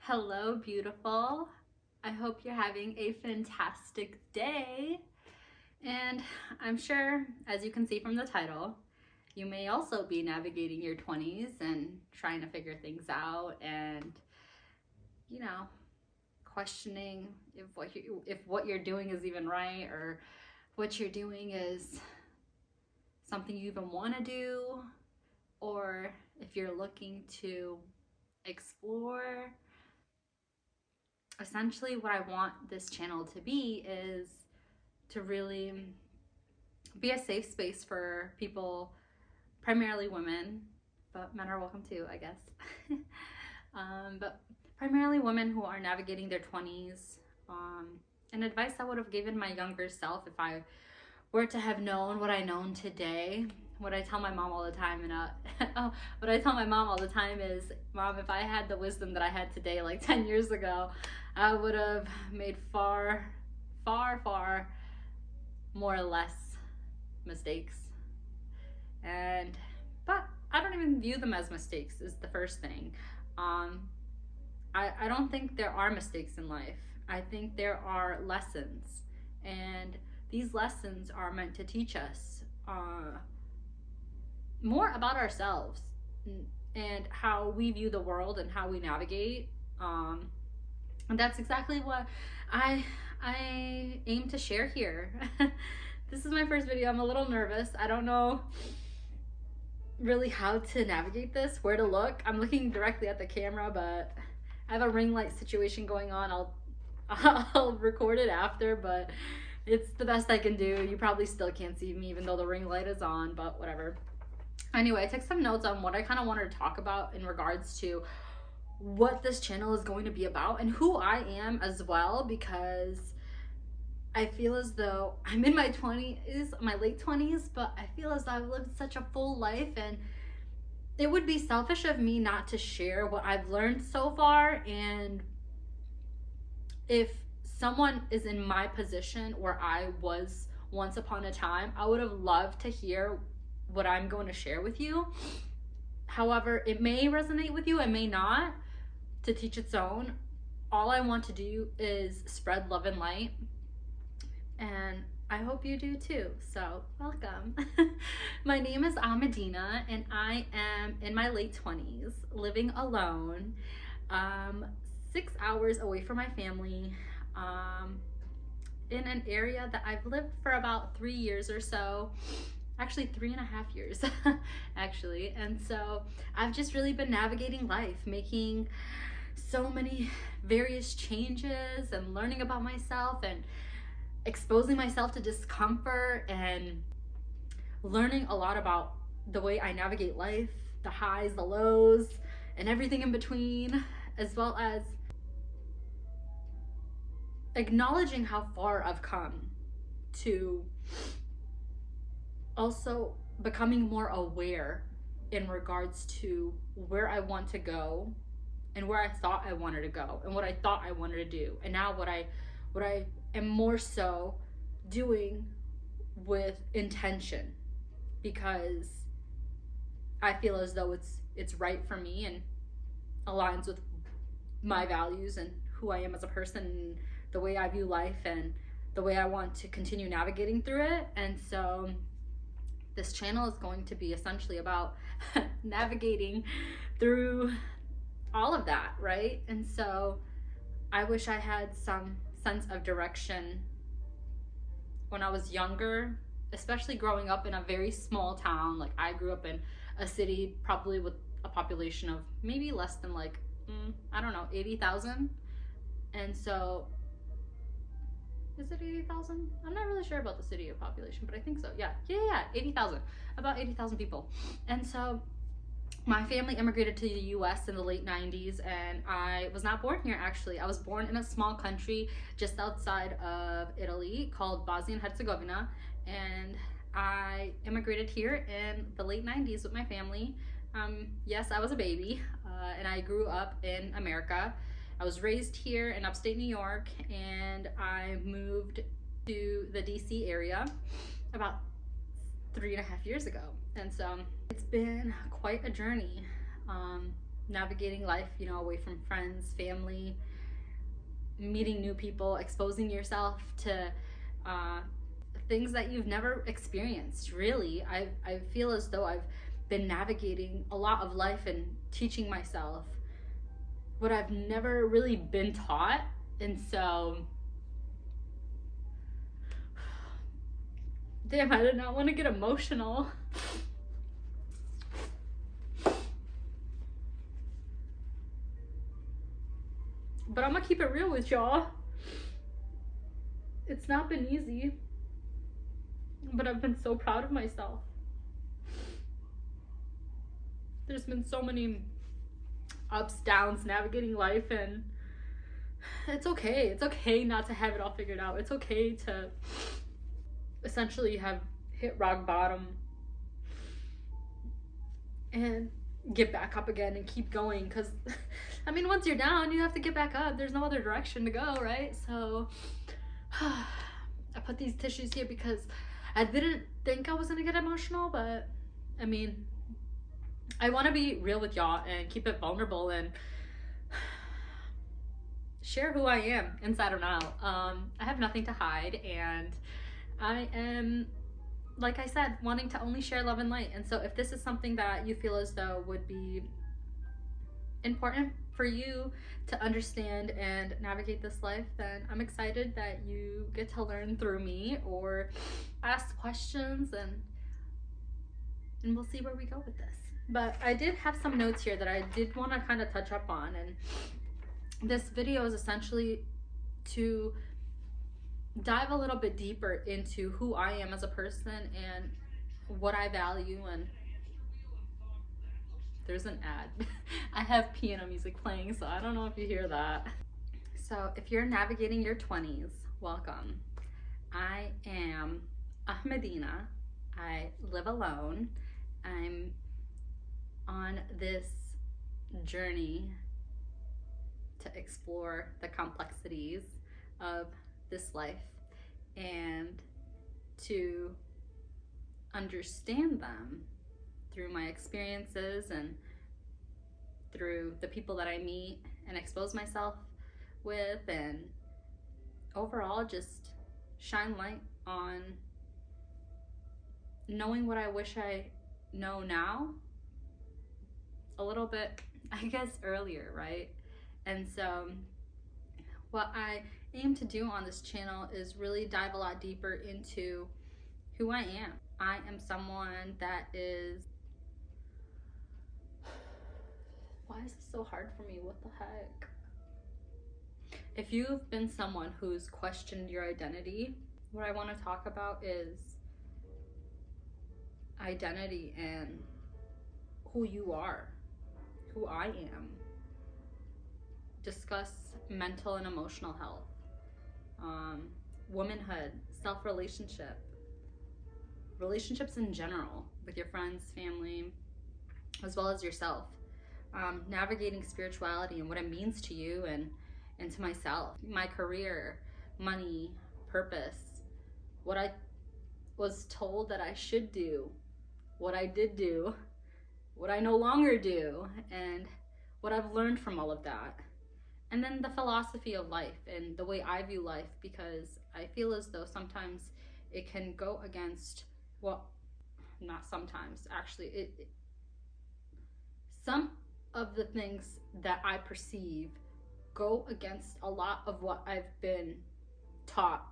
Hello, beautiful. I hope you're having a fantastic day. And I'm sure, as you can see from the title, you may also be navigating your 20s and trying to figure things out and, you know, questioning if what you're doing is even right or what you're doing is something you even want to do, or if you're looking to explore. Essentially what I want this channel to be is to really be a safe space for people, primarily women, but men are welcome too, I guess. But primarily women who are navigating their 20s, and advice I would have given my younger self if I were to have known what I know today. What I tell my mom all the time, what I tell my mom all the time is, Mom, if I had the wisdom that I had today, like 10 years ago, I would have made far, far, far more or less mistakes. But I don't even view them as mistakes, is the first thing. I don't think there are mistakes in life. I think there are lessons, and these lessons are meant to teach us more about ourselves and how we view the world and how we navigate. And that's exactly what I aim to share here. This is my first video. I'm a little nervous. I don't know really how to navigate this, where to look. I'm looking directly at the camera, but I have a ring light situation going on. I'll record it after, but it's the best I can do. You probably still can't see me even though the ring light is on, but whatever. Anyway, I took some notes on what I kind of wanted to talk about in regards to what this channel is going to be about and who I am as well, because I feel as though I'm in my 20s, my late 20s, but I feel as though I've lived such a full life, and it would be selfish of me not to share what I've learned so far. And if someone is in my position where I was once upon a time, I would have loved to hear what I'm going to share with you. However, it may resonate with you, it may not. To teach its own. All I want to do is spread love and light, and I hope you do too. So welcome. My name is Ahhh, and I am in my late 20s, living alone, 6 hours away from my family, in an area that I've lived for about 3 years or so. Actually 3.5 years actually. And so I've just really been navigating life, making so many various changes and learning about myself and exposing myself to discomfort and learning a lot about the way I navigate life, the highs, the lows, and everything in between, as well as acknowledging how far I've come, to also becoming more aware in regards to where I want to go and where I thought I wanted to go and what I thought I wanted to do, and now what I am more so doing with intention, because I feel as though it's right for me and aligns with my values and who I am as a person and the way I view life and the way I want to continue navigating through it. And so this channel is going to be essentially about navigating through all of that, right? And so I wish I had some sense of direction when I was younger, especially growing up in a very small town. Like, I grew up in a city probably with a population of maybe less than, like, I don't know, 80,000. And so, is it 80,000? I'm not really sure about the city of population, but I think so. Yeah, 80,000, about 80,000 people. And so my family immigrated to the US in the late 90s, and I was not born here actually. I was born in a small country just outside of Italy called Bosnia and Herzegovina, and I immigrated here in the late 90s with my family. Yes, I was a baby, and I grew up in America. I was raised here in upstate New York, and I moved to the DC area about 3.5 years ago. And so it's been quite a journey. navigating life, you know, away from friends, family, meeting new people, exposing yourself to things that you've never experienced. Really, I feel as though I've been navigating a lot of life and teaching myself what I've never really been taught. And so, damn, I did not want to get emotional. But I'm gonna keep it real with y'all. It's not been easy, but I've been so proud of myself. There's been so many ups, downs, navigating life, and it's okay. It's okay not to have it all figured out. It's okay to essentially have hit rock bottom and get back up again and keep going, because I mean, once you're down, you have to get back up. There's no other direction to go, right? So I put these tissues here because I didn't think I was gonna get emotional, but I mean, I want to be real with y'all and keep it vulnerable and share who I am inside and out. I have nothing to hide, and I am, like I said, wanting to only share love and light. And so if this is something that you feel as though would be important for you to understand and navigate this life, then I'm excited that you get to learn through me or ask questions, and we'll see where we go with this. But I did have some notes here that I did want to kind of touch up on, and this video is essentially to dive a little bit deeper into who I am as a person and what I value. And there's an ad. I have piano music playing, so I don't know if you hear that. So if you're navigating your 20s, welcome. I am Ahmadina. I live alone. I'm on this journey to explore the complexities of this life and to understand them through my experiences and through the people that I meet and expose myself with, and overall just shine light on knowing what I wish I know now a little bit, I guess, earlier, right? And so what I aim to do on this channel is really dive a lot deeper into who I am. I am someone that is, why is this so hard for me? What the heck? If you've been someone who's questioned your identity, what I want to talk about is identity and who you are, who I am. Discuss mental and emotional health, womanhood, self-relationship, relationships in general with your friends, family, as well as yourself. Navigating spirituality and what it means to you and to myself, my career, money, purpose, what I was told that I should do, what I did do, what I no longer do, and what I've learned from all of that. And then the philosophy of life and the way I view life, because I feel as though sometimes it can go against, well, not sometimes, actually, some of the things that I perceive go against a lot of what I've been taught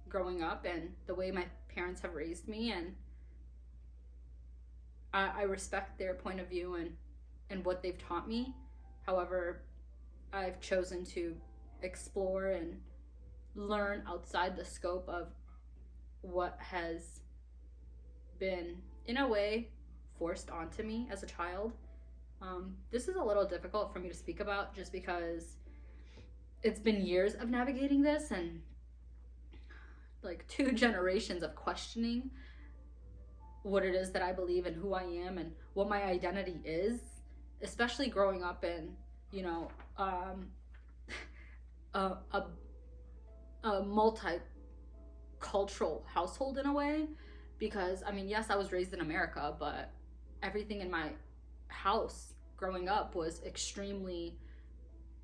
growing up and the way my parents have raised me, and I respect their point of view and what they've taught me. However, I've chosen to explore and learn outside the scope of what has been, in a way, forced onto me as a child. This is a little difficult for me to speak about just because it's been years of navigating this and like 2 generations of questioning what it is that I believe and who I am and what my identity is, especially growing up in, you know, a multicultural household in a way. Because I mean, yes, I was raised in America, but everything in my house growing up was extremely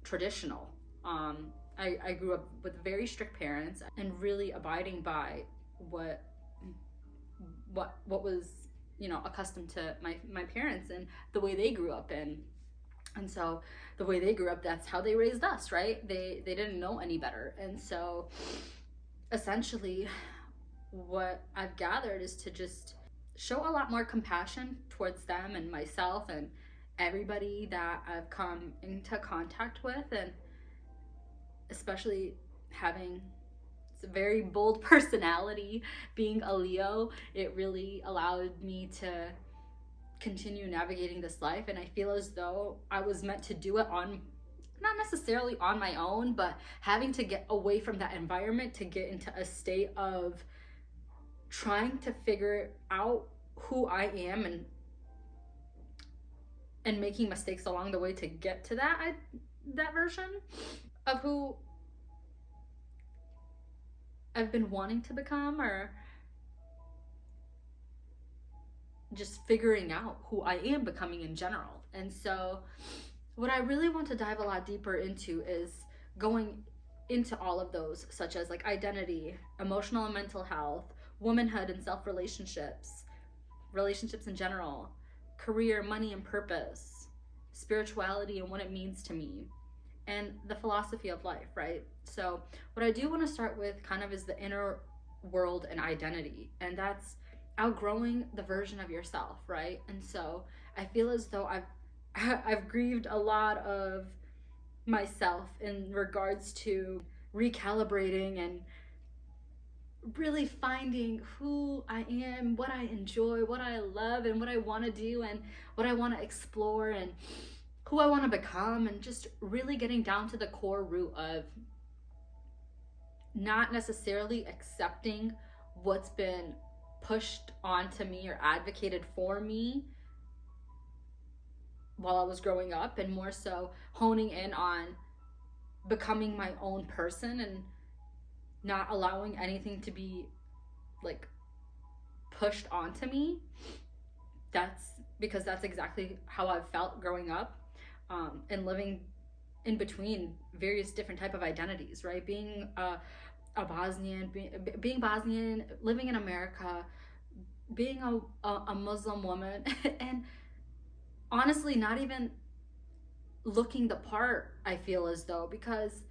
traditional. I grew up with very strict parents and really abiding by what was, you know, accustomed to my parents and the way they grew up in. And so the way they grew up, that's how they raised us, right? They didn't know any better. And so essentially what I've gathered is to just show a lot more compassion towards them and myself and everybody that I've come into contact with, and especially having a very bold personality, being a Leo, it really allowed me to continue navigating this life. And I feel as though I was meant to do it on, not necessarily on my own, but having to get away from that environment to get into a state of trying to figure out who I am, and making mistakes along the way to get to that version of who I've been wanting to become, or just figuring out who I am becoming in general. And so what I really want to dive a lot deeper into is going into all of those, such as like identity, emotional and mental health, womanhood and relationships in general, career, money and purpose, spirituality and what it means to me, and the philosophy of life, right? So what I do want to start with kind of is the inner world and identity, and that's outgrowing the version of yourself, right? And so I feel as though I've grieved a lot of myself in regards to recalibrating and really finding who I am, what I enjoy, what I love, and what I want to do, and what I want to explore, and who I want to become, and just really getting down to the core root of not necessarily accepting what's been pushed onto me or advocated for me while I was growing up, and more so honing in on becoming my own person and not allowing anything to be like pushed onto me. That's because that's exactly how I've felt growing up, and living in between various different type of identities, right? Being a Bosnian, being Bosnian, living in America, being a Muslim woman, and honestly not even looking the part, I feel as though, because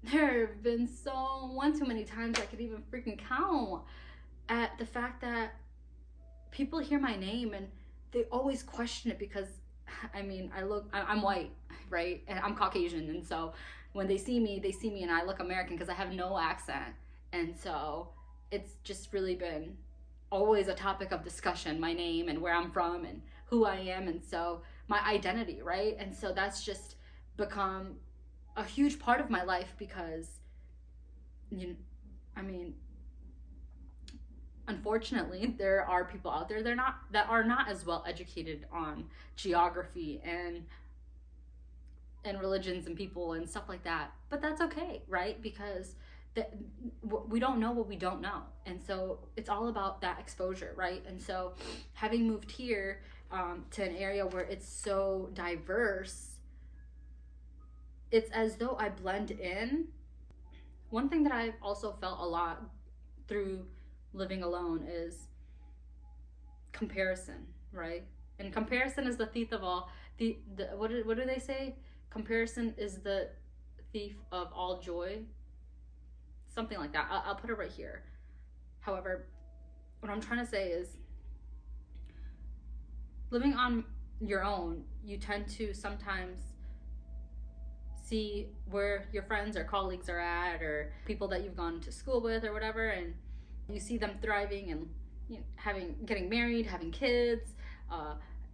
there have been one too many times I could even freaking count at the fact that people hear my name and they always question it, because I mean, I'm white, right? And I'm Caucasian, and so when they see me and I look American because I have no accent. And so it's just really been always a topic of discussion, my name and where I'm from and who I am, and so my identity, right? And so that's just become a huge part of my life, because unfortunately there are people out there that are not as well educated on geography and religions and people and stuff like that, but that's okay, right? Because we don't know what we don't know, and so it's all about that exposure, right? And so having moved here to an area where it's so diverse, it's as though I blend in. One thing that I've also felt a lot through living alone is comparison, right? And comparison is the thief of all what do they say? Comparison is the thief of all joy. Something like that. I'll put it right here. However, what I'm trying to say is, living on your own, you tend to sometimes see where your friends or colleagues are at, or people that you've gone to school with or whatever, and you see them thriving and getting married, having kids,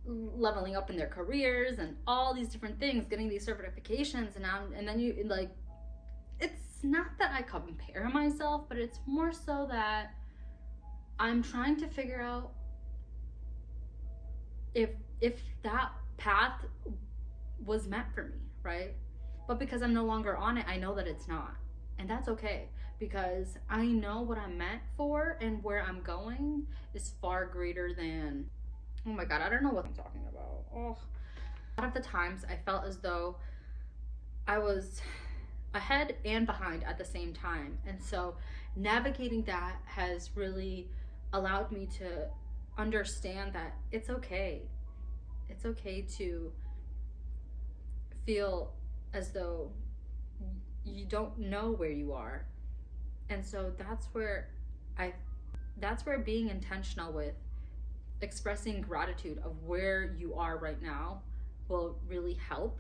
leveling up in their careers and all these different things, getting these certifications, and then you like, it's not that I compare myself, but it's more so that I'm trying to figure out if that path was meant for me, right? But because I'm no longer on it, I know that it's not, and that's okay, because I know what I'm meant for, and where I'm going is far greater than, oh my god, I don't know what I'm talking about. Oh, A lot of the times I felt as though I was ahead and behind at the same time. And so navigating that has really allowed me to understand that it's okay. It's okay to feel as though you don't know where you are. And so I that's where being intentional with expressing gratitude of where you are right now will really help.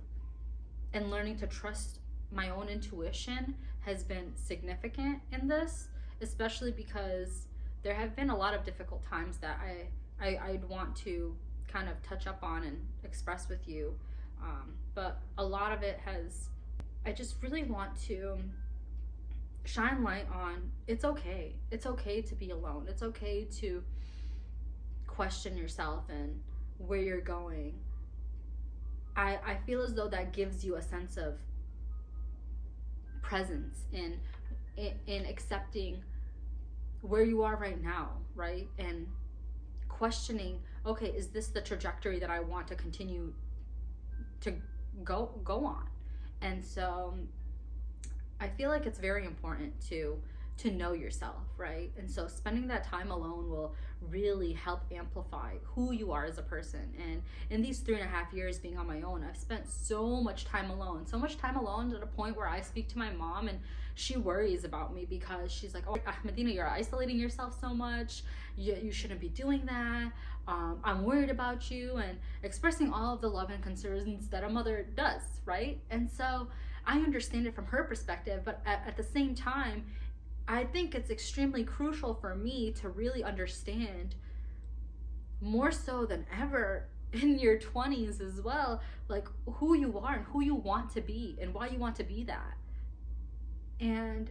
And learning to trust my own intuition has been significant in this, especially because there have been a lot of difficult times that I'd want to kind of touch up on and express with you. But a lot of it has, I just really want to shine light on it's okay. It's okay to be alone. It's okay to question yourself and where you're going. I feel as though that gives you a sense of presence in accepting where you are right now, right? And questioning, okay, is this the trajectory that I want to continue to go on? And so I feel like it's very important to know yourself, right? And so spending that time alone will really help amplify who you are as a person. And in these 3.5 years being on my own, I've spent so much time alone to the point where I speak to my mom and she worries about me because she's like, oh, Medina, you're isolating yourself so much. You shouldn't be doing that. I'm worried about you, and expressing all of the love and concerns that a mother does, right? And so I understand it from her perspective, but at the same time, I think it's extremely crucial for me to really understand, more so than ever in your 20s as well, like who you are and who you want to be and why you want to be that. And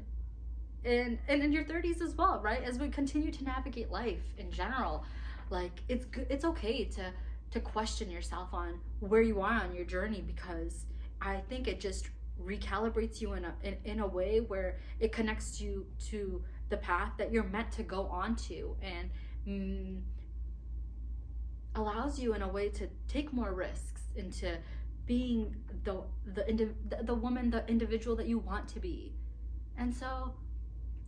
in your 30s as well, right? As we continue to navigate life in general, like it's okay to question yourself on where you are on your journey, because I think it just recalibrates you in a way where it connects you to the path that you're meant to go on to, and allows you in a way to take more risks into being the woman, the individual that you want to be. And so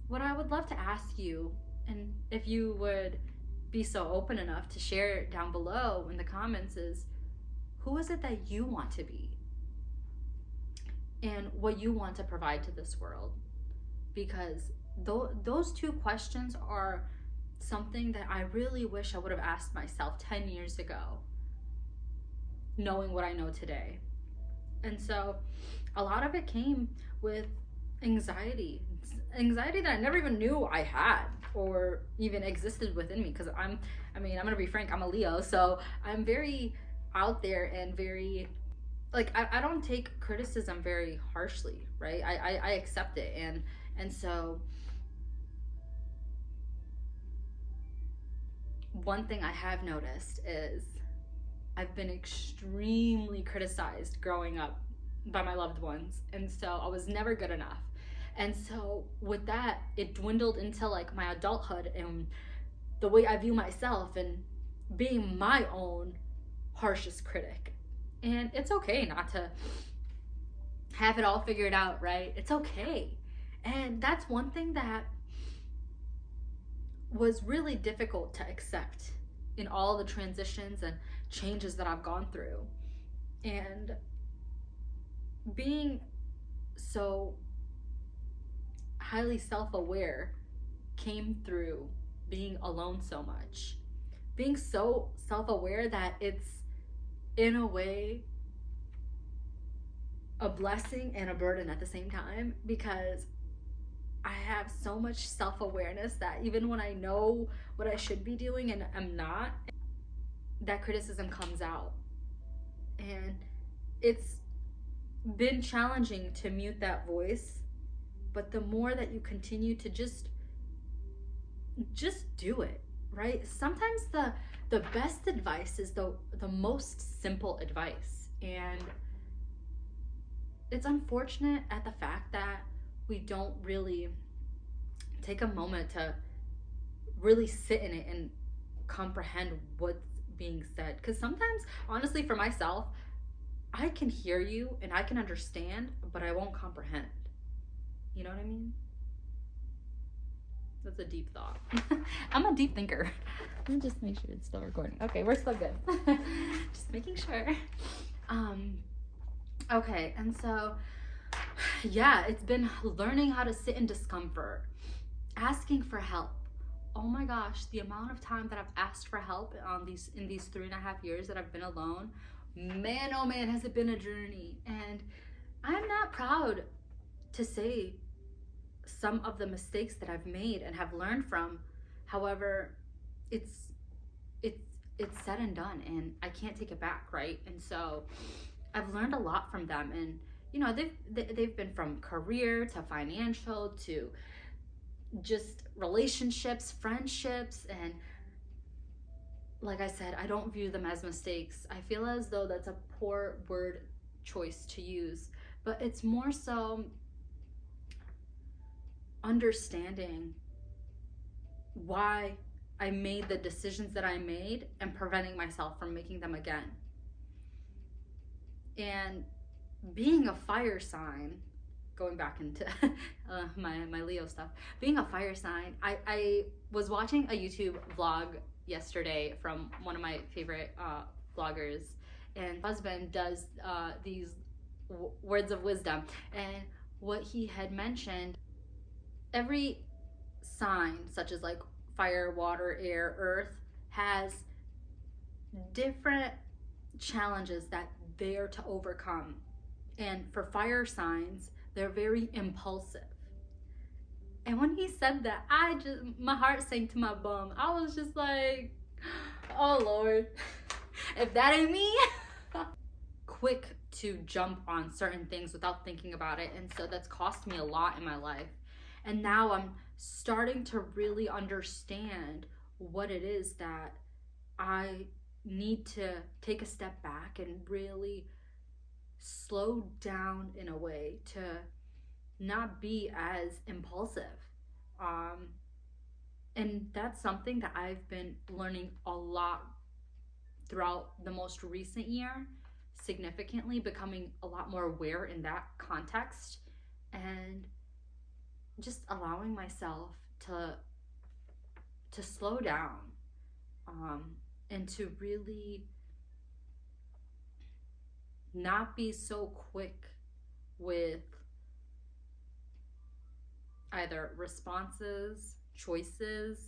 what I would love to ask you, and if you would be so open enough to share it down below in the comments, is who is it that you want to be and what you want to provide to this world? Because those two questions are something that I really wish I would have asked myself 10 years ago, knowing what I know today. And so a lot of it came with anxiety that I never even knew I had or even existed within me, because I'm gonna be frank, I'm a Leo, so I'm very out there and very, like, I don't take criticism very harshly, right? I accept it, and so one thing I have noticed is I've been extremely criticized growing up by my loved ones, and so I was never good enough. And so with that, it dwindled into like my adulthood and the way I view myself and being my own harshest critic. And it's okay not to have it all figured out, right? It's okay. And that's one thing that was really difficult to accept in all the transitions and changes that I've gone through. And being so highly self-aware came through being alone so much. Being so self-aware that it's, in a way, a blessing and a burden at the same time, because I have so much self-awareness that even when I know what I should be doing and I'm not, that criticism comes out. And it's been challenging to mute that voice, but the more that you continue to just do it, right? Sometimes the best advice is the most simple advice. And it's unfortunate at the fact that we don't really take a moment to really sit in it and comprehend what's being said. Because sometimes, honestly, for myself, I can hear you and I can understand, but I won't comprehend. You know what I mean? That's a deep thought. I'm a deep thinker. Let me just make sure it's still recording. Okay, we're still good. Just making sure. Okay, and so yeah, it's been learning how to sit in discomfort, asking for help. Oh my gosh, the amount of time that I've asked for help in these 3.5 years that I've been alone, man, oh man, has it been a journey. And I'm not proud to say some of the mistakes that I've made and have learned from. However, it's it's it's said and done, and I can't take it back, right? And so I've learned a lot from them, and you know, they've been from career to financial to just relationships, friendships, and like I said, I don't view them as mistakes. I feel as though that's a poor word choice to use, but it's more so understanding why I made the decisions that I made and preventing myself from making them again. And being a fire sign, going back into my Leo stuff, being a fire sign, I was watching a YouTube vlog yesterday from one of my favorite vloggers, and husband does these words of wisdom, and what he had mentioned, every sign such as like fire, water, air, earth has different challenges that they're to overcome. And for fire signs, they're very impulsive. And when he said that, my heart sank to my bum. I was just like, oh Lord, if that ain't me. Quick to jump on certain things without thinking about it. And so that's cost me a lot in my life. And now I'm starting to really understand what it is that I need to take a step back and really slow down in a way to not be as impulsive. And that's something that I've been learning a lot throughout the most recent year, significantly becoming a lot more aware in that context, and just allowing myself to slow down, and to really not be so quick with either responses, choices,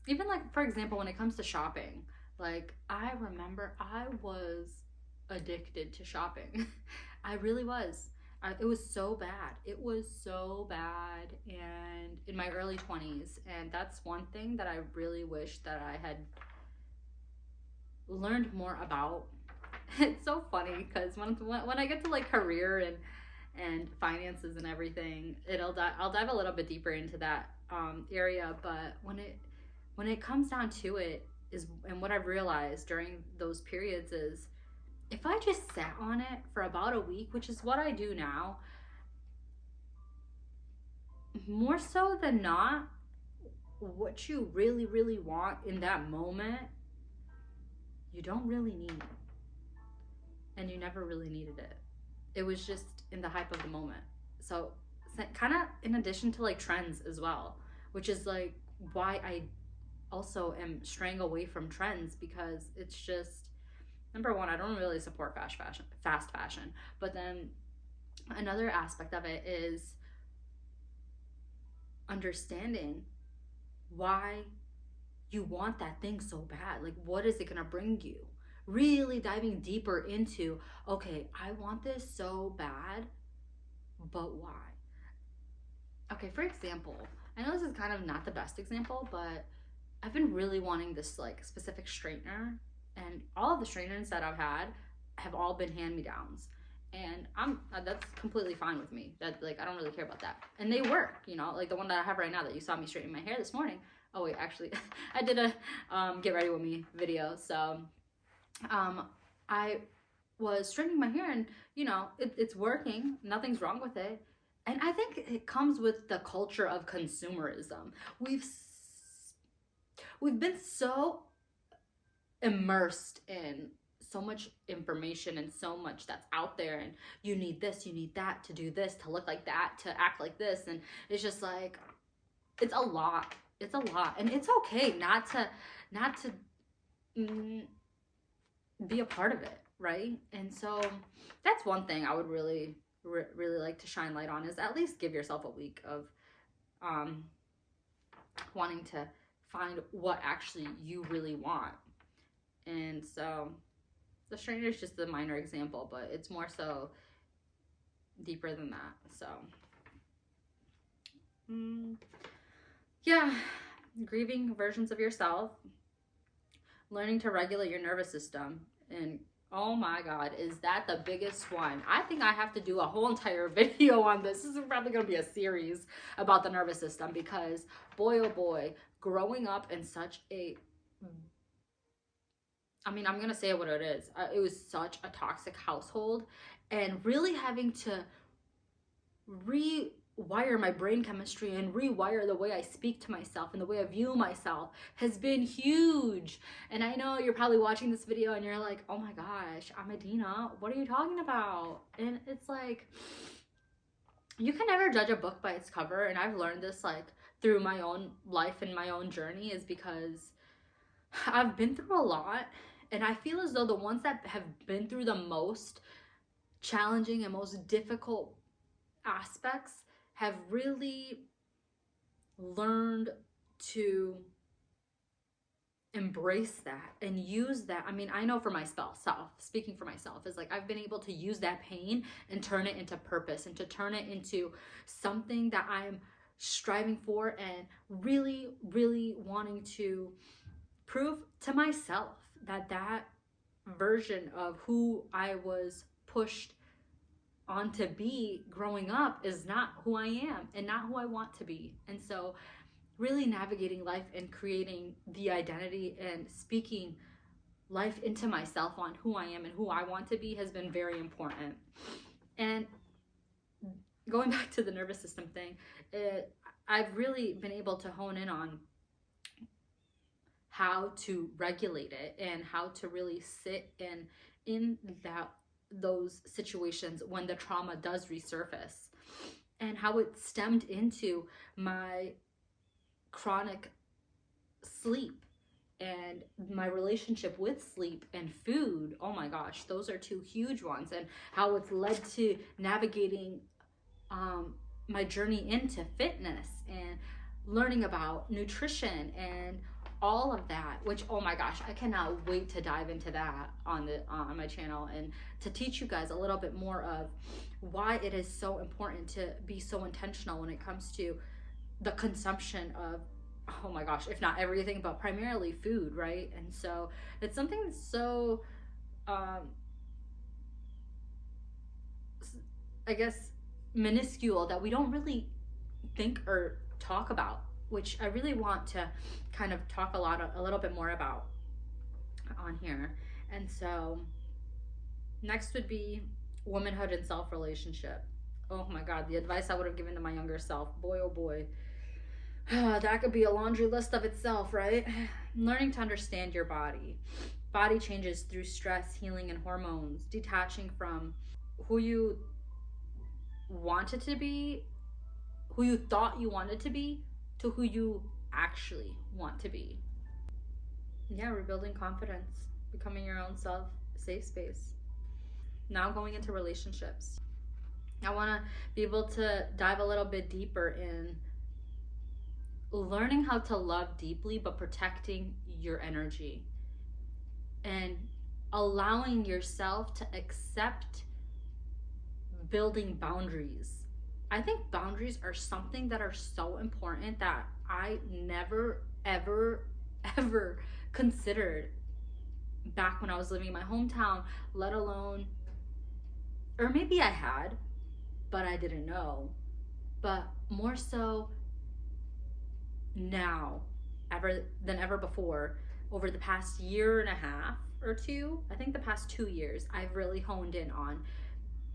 even like, for example, when it comes to shopping, like I remember I was addicted to shopping. I really was. It was so bad. It was so bad, and in my early 20s. And that's one thing that I really wish that I had learned more about. It's so funny because when I get to like career and finances and everything, I'll dive a little bit deeper into that area. But when it comes down to it, and what I've realized during those periods is, if I just sat on it for about a week, which is what I do now, more so than not, what you really, really want in that moment, you don't really need. And you never really needed it. It was just in the hype of the moment. So kind of in addition to like trends as well, which is like why I also am straying away from trends, because it's just, number one, I don't really support fast fashion. But then another aspect of it is understanding why you want that thing so bad. Like, what is it gonna bring you? Really diving deeper into, okay, I want this so bad, but why? Okay, for example, I know this is kind of not the best example, but I've been really wanting this like specific straightener, and all of the straighteners that I've had have all been hand-me-downs, and that's completely fine with me. That, like, I don't really care about that, and they work, you know, like the one that I have right now that you saw me straightening my hair this morning. Oh wait, actually, I did a get ready with me video, so I was straightening my hair, and you know, it's working, nothing's wrong with it. And I think it comes with the culture of consumerism. We've been so immersed in so much information and so much that's out there, and you need this, you need that, to do this, to look like that, to act like this, and it's just like, it's a lot. It's a lot, and it's okay not to be a part of it, right? And so that's one thing I would really like to shine light on, is at least give yourself a week of um wanting to find what actually you really want. And so the stranger is just a minor example, but it's more so deeper than that. So yeah, grieving versions of yourself, learning to regulate your nervous system. And oh my god, is that the biggest one? I think I have to do a whole entire video on this. This is probably going to be a series about the nervous system, because boy oh boy, growing up in such a, I mean, I'm going to say what it is. It was such a toxic household, and really having to rewire my brain chemistry and rewire the way I speak to myself and the way I view myself has been huge. And I know you're probably watching this video and you're like, oh my gosh, Amadina, what are you talking about? And it's like, you can never judge a book by its cover. And I've learned this like through my own life and my own journey, is because I've been through a lot, and I feel as though the ones that have been through the most challenging and most difficult aspects have really learned to embrace that and use that. I mean, I know for myself, speaking for myself, is like I've been able to use that pain and turn it into purpose, and to turn it into something that I'm striving for and really, really wanting to prove to myself that that version of who I was pushed on to be growing up is not who I am and not who I want to be. And so really navigating life and creating the identity and speaking life into myself on who I am and who I want to be has been very important. And going back to the nervous system thing, I've really been able to hone in on how to regulate it and how to really sit in that those situations when the trauma does resurface, and how it stemmed into my chronic sleep and my relationship with sleep and food. Oh my gosh, those are two huge ones, and how it's led to navigating my journey into fitness and learning about nutrition and all of that, which, oh my gosh, I cannot wait to dive into that on my channel, and to teach you guys a little bit more of why it is so important to be so intentional when it comes to the consumption of, oh my gosh, if not everything, but primarily food, right? And so it's something that's so I guess minuscule that we don't really think or talk about, which I really want to kind of talk a little bit more about on here. And so next would be womanhood and self-relationship. Oh my god, the advice I would have given to my younger self, boy oh boy. That could be a laundry list of itself, right? Learning to understand your body. Body changes through stress, healing, and hormones. Detaching from who you wanted to be, who you thought you wanted to be, to who you actually want to be. Yeah, rebuilding confidence, becoming your own safe space. Now going into relationships. I want to be able to dive a little bit deeper in learning how to love deeply, but protecting your energy, and allowing yourself to accept building boundaries. I think boundaries are something that are so important that I never, ever, ever considered back when I was living in my hometown, let alone, or maybe I had, but I didn't know. But more so now, ever than ever before, over the past year and a half or two, I think the past 2 years, I've really honed in on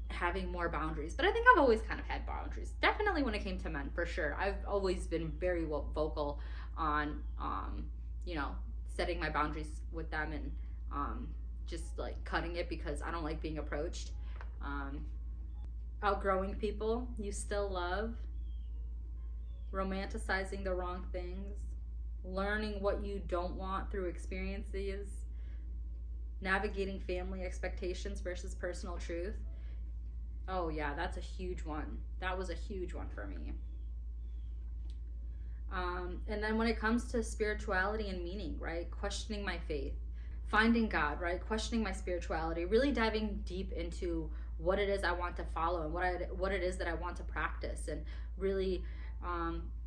having more boundaries. But I think I've always kind of had boundaries, definitely when it came to men, for sure. I've always been very vocal on setting my boundaries with them, and just like cutting it because I don't like being approached. Outgrowing people you still love, romanticizing the wrong things, learning what you don't want through experiences, navigating family expectations versus personal truth. Oh yeah, that's a huge one. That was a huge one for me. And then when it comes to spirituality and meaning, right? Questioning my faith, finding God, right? Questioning my spirituality, really diving deep into what it is I want to follow and what it is that I want to practice, and really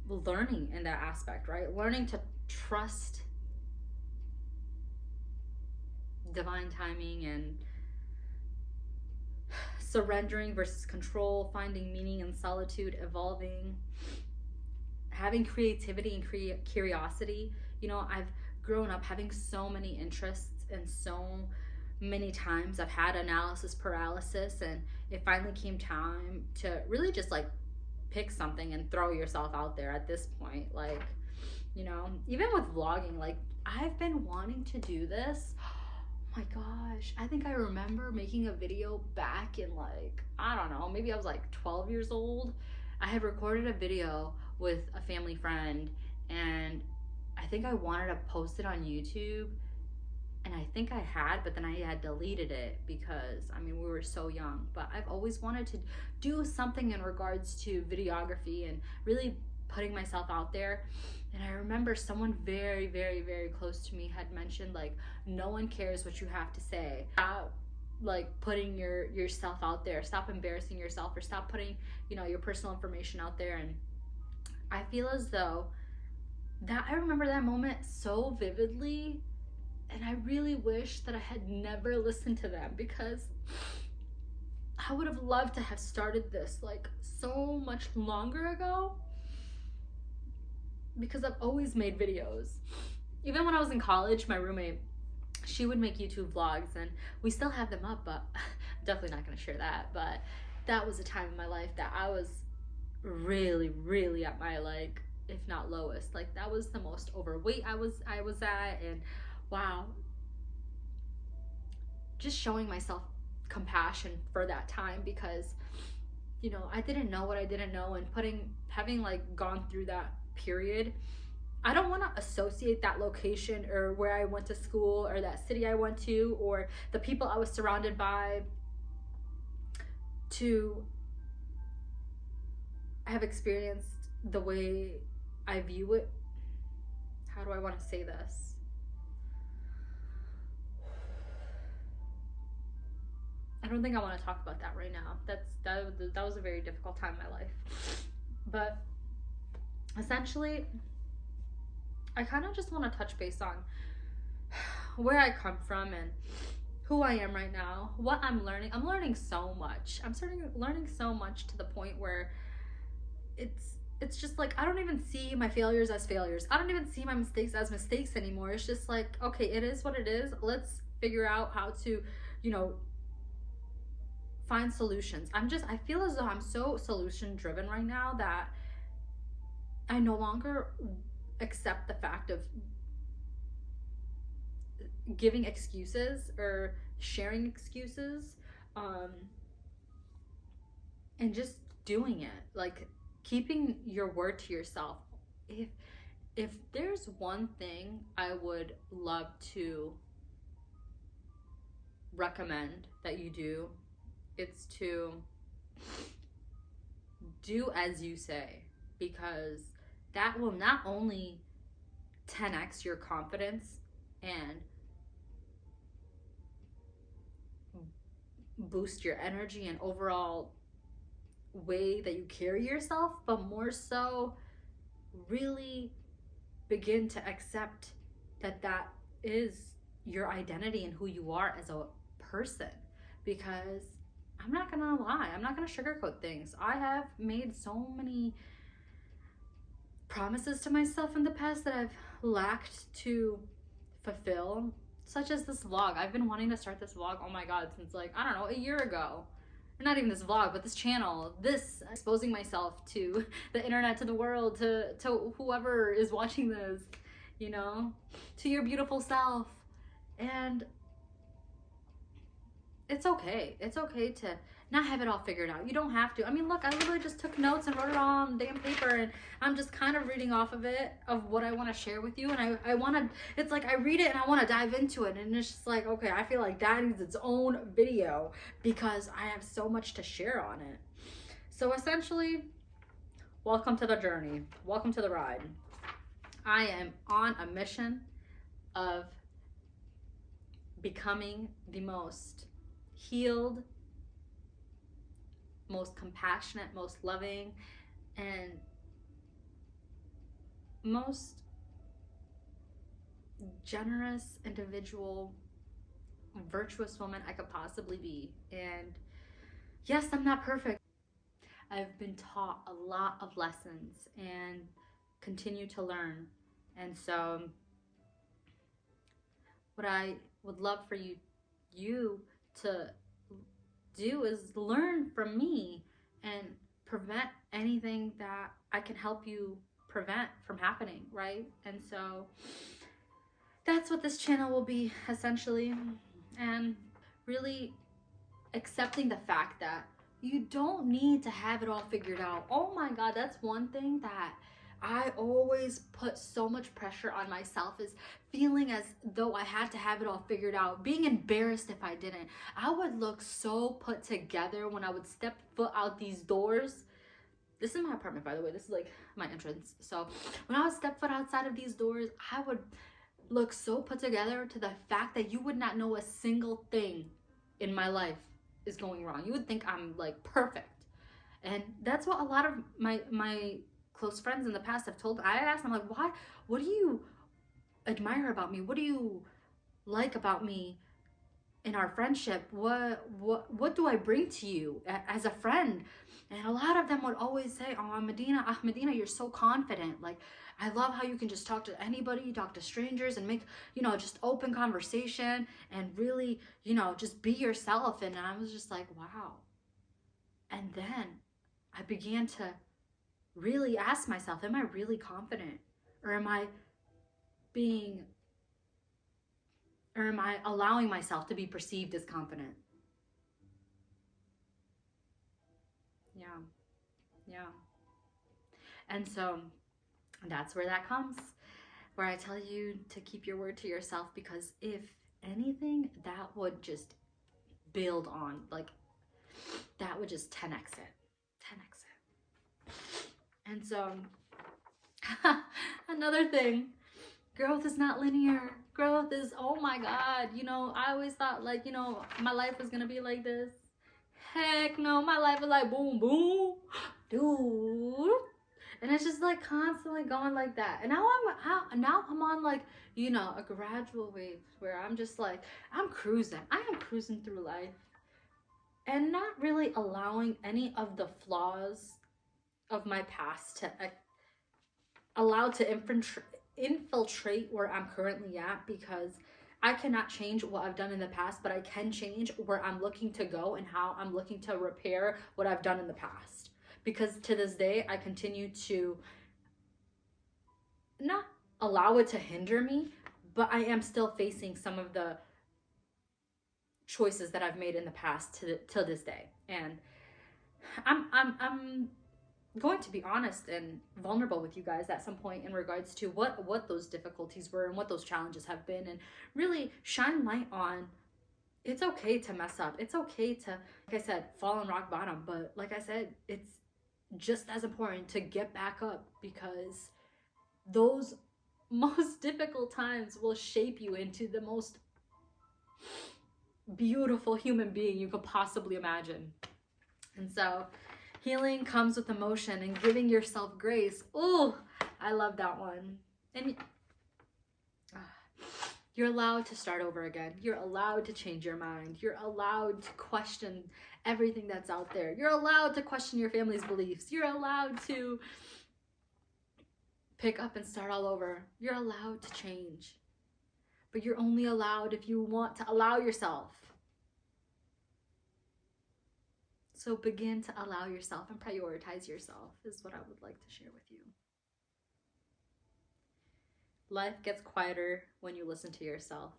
learning in that aspect, right? Learning to trust divine timing, and surrendering versus control, finding meaning in solitude, evolving, having creativity and curiosity. You know, I've grown up having so many interests, and so many times I've had analysis paralysis, and it finally came time to really just like pick something and throw yourself out there at this point. Like, you know, even with vlogging, like I've been wanting to do this. Oh my gosh, I think I remember making a video back in like, I don't know, maybe I was like 12 years old. I had recorded a video with a family friend, and I think I wanted to post it on YouTube, and I think I had, but then I had deleted it because, I mean, we were so young. But I've always wanted to do something in regards to videography and really putting myself out there. And I remember someone very, very, very close to me had mentioned, like, no one cares what you have to say. Stop, like, putting yourself out there. Stop embarrassing yourself, or stop putting, you know, your personal information out there. And I feel as though that I remember that moment so vividly, and I really wish that I had never listened to them, because I would have loved to have started this like so much longer ago, because I've always made videos. Even when I was in college, my roommate, she would make YouTube vlogs, and we still have them up, but I'm definitely not going to share that. But that was a time in my life that I was really, really at my, like, if not lowest. Like, that was the most overweight I was at, and wow, just showing myself compassion for that time, because, you know, I didn't know what I didn't know, and having like gone through that period, I don't want to associate that location or where I went to school or that city I went to or the people I was surrounded by to have experienced the way I view it. How do I want to say this? I don't think I want to talk about that right now. That was a very difficult time in my life. But essentially, I kind of just want to touch base on where I come from and who I am right now, what I'm learning. I'm learning so much. I'm learning so much to the point where it's just like I don't even see my failures as failures. I don't even see my mistakes as mistakes anymore. It's just like, okay, it is what it is. Let's figure out how to, you know, find solutions. I feel as though I'm so solution driven right now that I no longer accept the fact of giving excuses or sharing excuses, and just doing it, like keeping your word to yourself. If there's one thing I would love to recommend that you do, it's to do as you say, because that will not only 10x your confidence and boost your energy and overall way that you carry yourself, but more so really begin to accept that that is your identity and who you are as a person. Because I'm not gonna lie, I'm not gonna sugarcoat things. I have made so many promises to myself in the past that I've lacked to fulfill, such as this vlog. I've been wanting to start this vlog, oh my god, since like, I don't know, a year ago. Or not even this vlog, but this channel, this exposing myself to the internet, to the world, to whoever is watching this. you know, to your beautiful self. And it's okay. It's okay to not have it all figured out. You don't have to. I mean, look, I literally just took notes and wrote it all on damn paper, and I'm just kind of reading off of it, of what I want to share with you. And I want to, it's like I read it and I want to dive into it. And it's just like, okay, I feel like that needs its own video because I have so much to share on it. So essentially, welcome to the journey. Welcome to the ride. I am on a mission of becoming the most healed, most compassionate, most loving, and most generous individual, virtuous woman I could possibly be. And yes, I'm not perfect. I've been taught a lot of lessons and continue to learn. And so what I would love for you to do is learn from me and prevent anything that I can help you prevent from happening, right? And so that's what this channel will be, essentially. And really accepting the fact that you don't need to have it all figured out. Oh my God, that's one thing that I always put so much pressure on myself, is feeling as though I had to have it all figured out, being embarrassed if I didn't. I would look so put together when I would step foot out these doors. This is my apartment, by the way. This is like my entrance. So when I would step foot outside of these doors, I would look so put together to the fact that you would not know a single thing in my life is going wrong. You would think I'm like perfect. And that's what a lot of my close friends in the past have told me. I asked them, like, why, what do you admire about me? What do you like about me in our friendship? What do I bring to you as a friend? And a lot of them would always say, oh, Medina, you're so confident. Like, I love how you can just talk to anybody, talk to strangers, and make, just open conversation and really, just be yourself. And I was just like, wow. And then I began to really ask myself, am I really confident? Or am I allowing myself to be perceived as confident? Yeah. And so that's where that comes, where I tell you to keep your word to yourself, because if anything, that would just build on, like, that would just 10x it. And so another thing, growth is not linear. Growth is, oh my God, I always thought, like, my life was gonna be like this. Heck no, my life is like boom, boom, dude. And it's just like constantly going like that. And now I'm on, like, a gradual wave where I'm just like, I'm cruising. I am cruising through life and not really allowing any of the flaws of my past to allow to infiltrate where I'm currently at, because I cannot change what I've done in the past, but I can change where I'm looking to go and how I'm looking to repair what I've done in the past. Because to this day, I continue to not allow it to hinder me, but I am still facing some of the choices that I've made in the past till this day. And I'm going to be honest and vulnerable with you guys at some point in regards to what those difficulties were and what those challenges have been, and really shine light on, it's okay to mess up. It's okay to, like I said, fall on rock bottom. But like I said, it's just as important to get back up, because those most difficult times will shape you into the most beautiful human being you could possibly imagine. And so healing comes with emotion and giving yourself grace. Oh, I love that one. And you're allowed to start over again. You're allowed to change your mind. You're allowed to question everything that's out there. You're allowed to question your family's beliefs. You're allowed to pick up and start all over. You're allowed to change. But you're only allowed if you want to allow yourself. So begin to allow yourself and prioritize yourself is what I would like to share with you. Life gets quieter when you listen to yourself.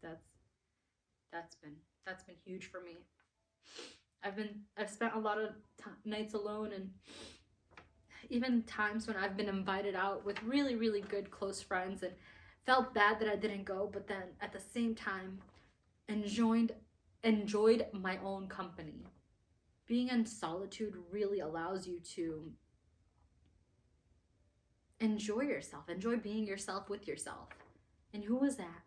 That's that's been that's been huge for me. I've spent a lot of nights alone, and even times when I've been invited out with really, really good close friends and felt bad that I didn't go, but then at the same time enjoyed enjoyed my own company. Being in solitude really allows you to enjoy yourself, enjoy being yourself with yourself. And who was that?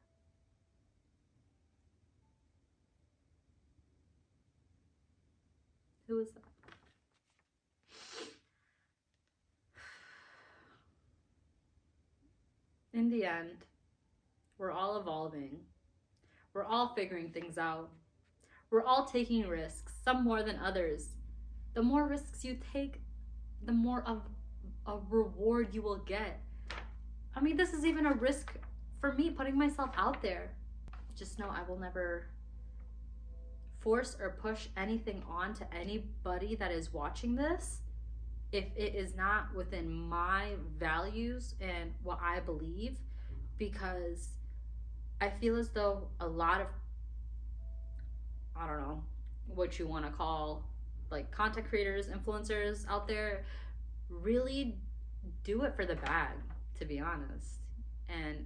Who was that? In the end, we're all evolving. We're all figuring things out. We're all taking risks, some more than others. The more risks you take, the more of a reward you will get. I mean, this is even a risk for me, putting myself out there. Just know I will never force or push anything on to anybody that is watching this if it is not within my values and what I believe, because I feel as though a lot of, I don't know what you want to call, like content creators, influencers out there, really do it for the bag, to be honest. And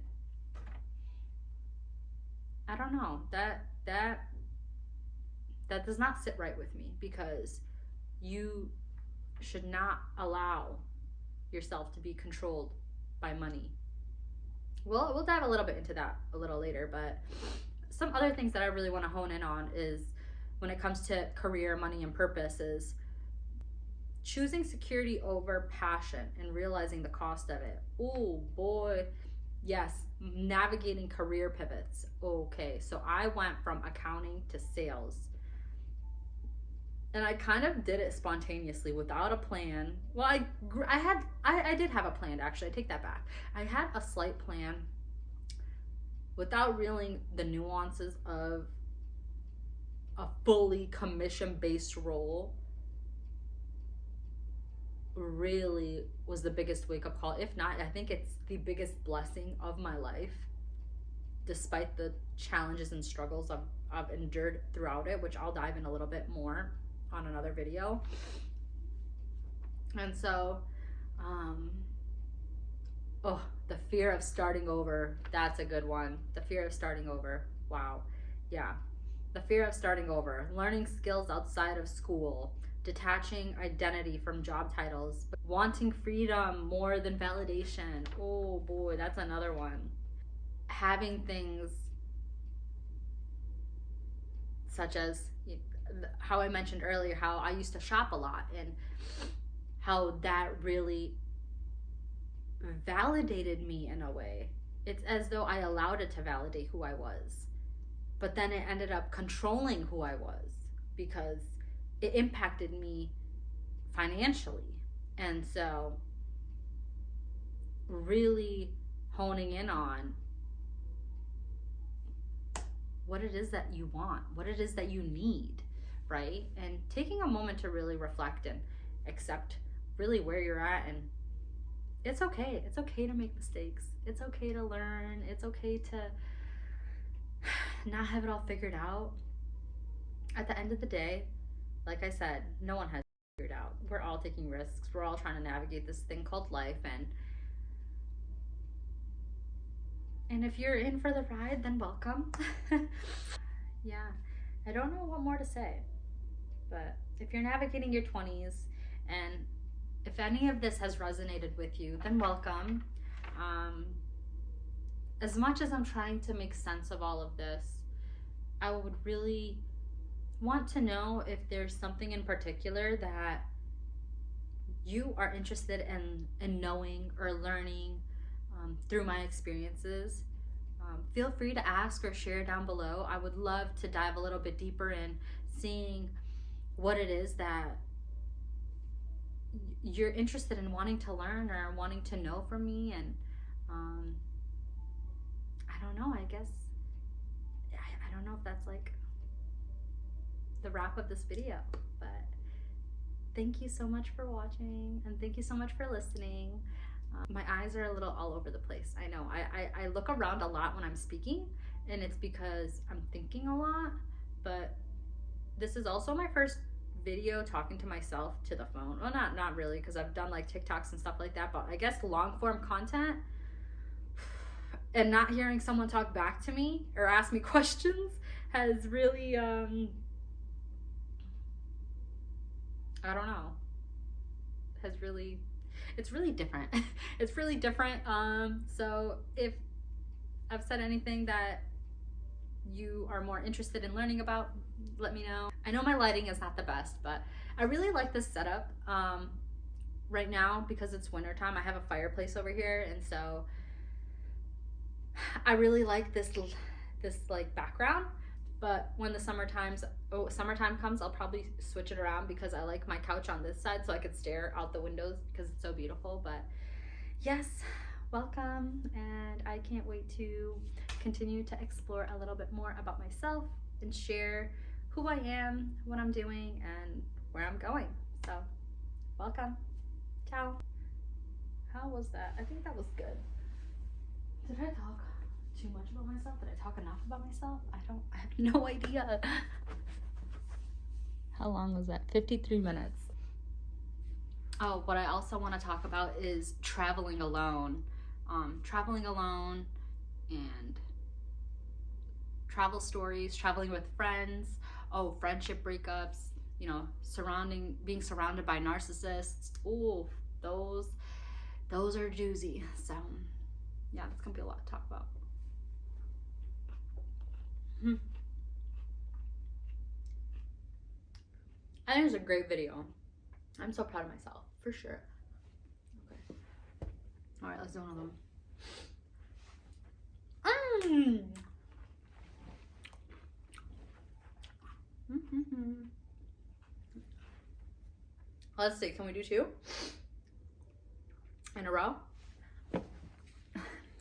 I don't know, that does not sit right with me, because you should not allow yourself to be controlled by money. We'll dive a little bit into that a little later, but some other things that I really want to hone in on is when it comes to career, money, and purpose is choosing security over passion and realizing the cost of it. Oh boy, yes, navigating career pivots. Okay, so I went from accounting to sales, and I kind of did it spontaneously without a plan. Well, I did have a plan, actually. I take that back. I had a slight plan without realizing the nuances of a fully commission-based role. Really was the biggest wake-up call. If not, I think it's the biggest blessing of my life, despite the challenges and struggles I've endured throughout it, which I'll dive in a little bit more on another video. And so the fear of starting over, that's a good one. The fear of starting over. Wow. Yeah. The fear of starting over, learning skills outside of school, detaching identity from job titles, wanting freedom more than validation. Oh boy, that's another one. Having things such as how I mentioned earlier, how I used to shop a lot, and how that really validated me in a way. It's as though I allowed it to validate who I was, but then it ended up controlling who I was, because it impacted me financially. And so really honing in on what it is that you want, what it is that you need, right? And taking a moment to really reflect and accept really where you're at. And it's okay. It's okay to make mistakes. It's okay to learn. It's okay to not have it all figured out. At the end of the day, like I said, no one has figured out. We're all taking risks. We're all trying to navigate this thing called life. And if you're in for the ride, then welcome. Yeah, I don't know what more to say, but if you're navigating your 20s, and if any of this has resonated with you, then welcome. As much as I'm trying to make sense of all of this, I would really want to know if there's something in particular that you are interested in knowing or learning through my experiences. Feel free to ask or share down below. I would love to dive a little bit deeper in seeing what it is that you're interested in wanting to learn or wanting to know from me. And I don't know, I guess I don't know if that's like the wrap of this video, but thank you so much for watching, and thank you so much for listening. My eyes are a little all over the place. I know. I look around a lot when I'm speaking, and it's because I'm thinking a lot, but this is also my first video talking to myself to the phone. Well, not really, because I've done like TikToks and stuff like that, but I guess long form content and not hearing someone talk back to me or ask me questions has really I don't know, it's really different. It's really different. So if I've said anything that you are more interested in learning about, let me know. I know my lighting is not the best, but I really like this setup right now because it's winter time. I have a fireplace over here, and so I really like this like background. But when the summertime comes, I'll probably switch it around because I like my couch on this side so I could stare out the windows because it's so beautiful. But yes, welcome, and I can't wait to continue to explore a little bit more about myself and share who I am, what I'm doing, and where I'm going. So welcome. Ciao. How was that? I think that was good. Did I talk too much about myself? Did I talk enough about myself? I have no idea. How long was that? 53 minutes. Oh, what I also want to talk about is traveling alone. Traveling alone and travel stories, traveling with friends, friendship breakups, you know, being surrounded by narcissists. Ooh, those are doozy. So yeah, that's gonna be a lot to talk about. I think it's a great video. I'm so proud of myself, for sure. Okay. All right, let's do another one. Let's see, can we do 2 in a row?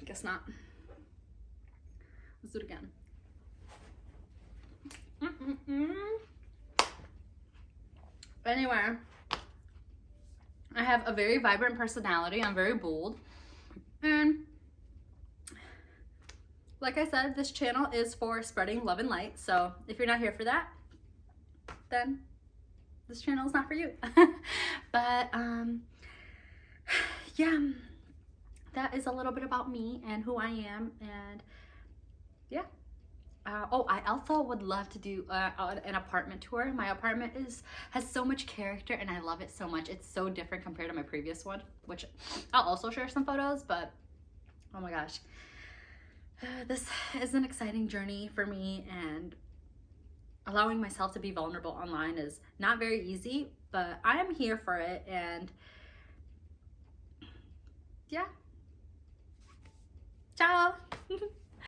Guess not. Let's do it again. Anyway, I have a very vibrant personality. I'm very bold. And like I said, this channel is for spreading love and light. So if you're not here for that, then this channel is not for you. But yeah, that is a little bit about me and who I am. And yeah. I also would love to do an apartment tour. My apartment has so much character, and I love it so much. It's so different compared to my previous one, which I'll also share some photos, but oh my gosh. This is an exciting journey for me, and allowing myself to be vulnerable online is not very easy, but I am here for it. And yeah. Ciao.